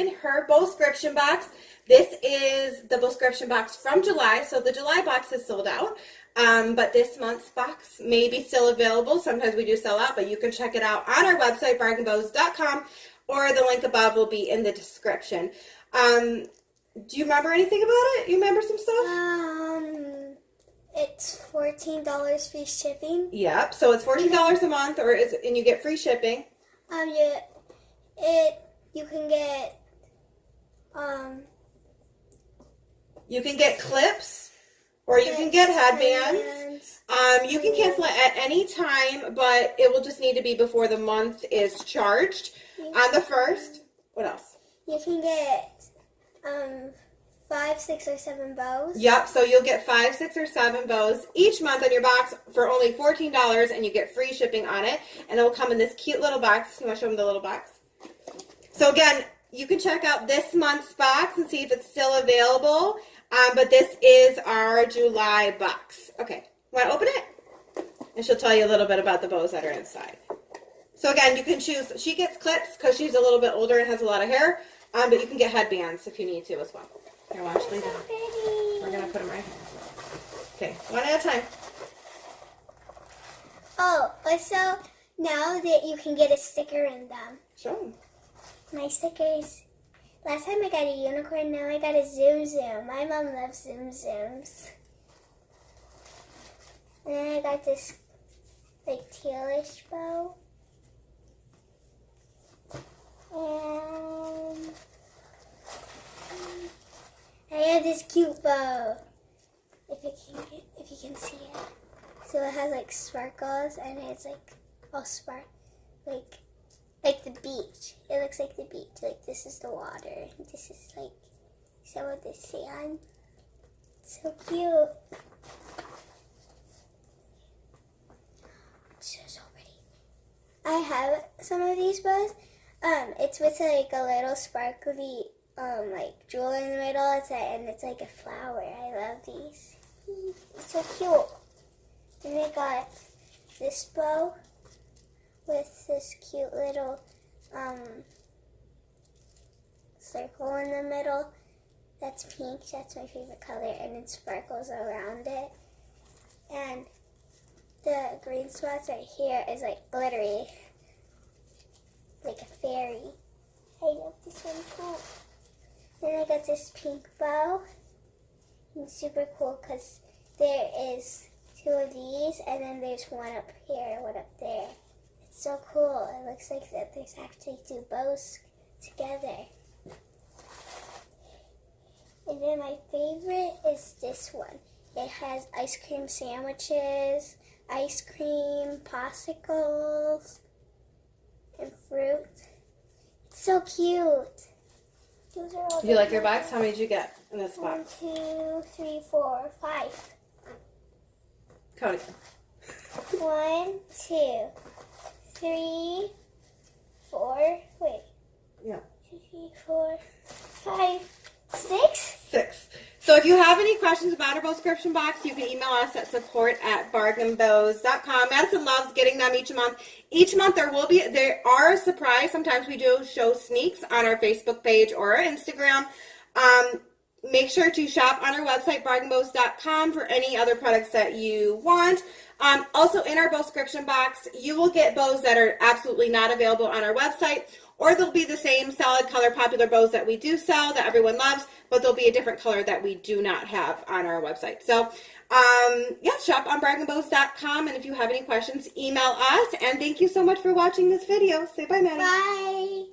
open her BOWSCRIPTION box. This is the BOWSCRIPTION box from July, so the July box is sold out. But this month's box may be still available. Sometimes we do sell out, but you can check it out on our website, BargainBows.com, or the link above will be in the description. Do you remember anything about it? You remember some stuff? It's $14 free shipping. Yep. So it's $14 a month, and you get free shipping. You can get You can get clips, or you can get headbands. You can cancel it at any time, but it will just need to be before the month is charged on the 1st. What else? You can get 5, 6, or 7 bows. Yep, so you'll get 5, 6, or 7 bows each month on your box for only $14, and you get free shipping on it. And it will come in this cute little box. You want to show them the little box? So again, you can check out this month's box and see if it's still available. But this is our July box. Okay, want to open it? And she'll tell you a little bit about the bows that are inside. So again, you can choose. She gets clips because she's a little bit older and has a lot of hair. But you can get headbands if you need to as well. Here, watch me. We're going to put them right here. Okay, one at a time. Oh, so now that you can get a sticker in them. Show them. My stickers. Last time I got a unicorn, now I got a Zoom Zoom. My mom loves Zoom Zooms. And then I got this like tealish bow. And I have this cute bow. If you can see it. So it has like sparkles and it's like all like the beach. It looks like the beach. Like this is the water. This is like some of the sand. It's so cute. It's so pretty. I have some of these bows. It's with like a little sparkly like jewel in the middle. And it's like a flower. I love these. It's so cute. And I got this bow with this cute little circle in the middle. That's pink. That's my favorite color, and it sparkles around it. And the green spots right here is like glittery, like a fairy. I love this one too. Then I got this pink bow. It's super cool because there is 2 of these, and then there's one up here, one up there. It's so cool. It looks like that there's actually 2 bows together. And then my favorite is this one. It has ice cream sandwiches, ice cream, popsicles, and fruit. It's so cute. Those are all. Do you like your box? How many did you get in this box? 1, 2, 3, 4, 5. Count again. 1, 2, 3, 4. Wait. Yeah. 2, 3, 4, 5, 6. 6. So if you have any questions about our BOWSCRIPTION box, you can email us at support@BargainBows.com. Madison loves getting them each month. Each month there are a surprise. Sometimes we do show sneaks on our Facebook page or our Instagram. Make sure to shop on our website, BargainBows.com, for any other products that you want. Also, in our BOWSCRIPTION box, you will get bows that are absolutely not available on our website, or they'll be the same solid color popular bows that we do sell that everyone loves, but they'll be a different color that we do not have on our website. So, yeah, shop on BargainBows.com, and if you have any questions, email us. And thank you so much for watching this video. Say bye, Maddie. Bye.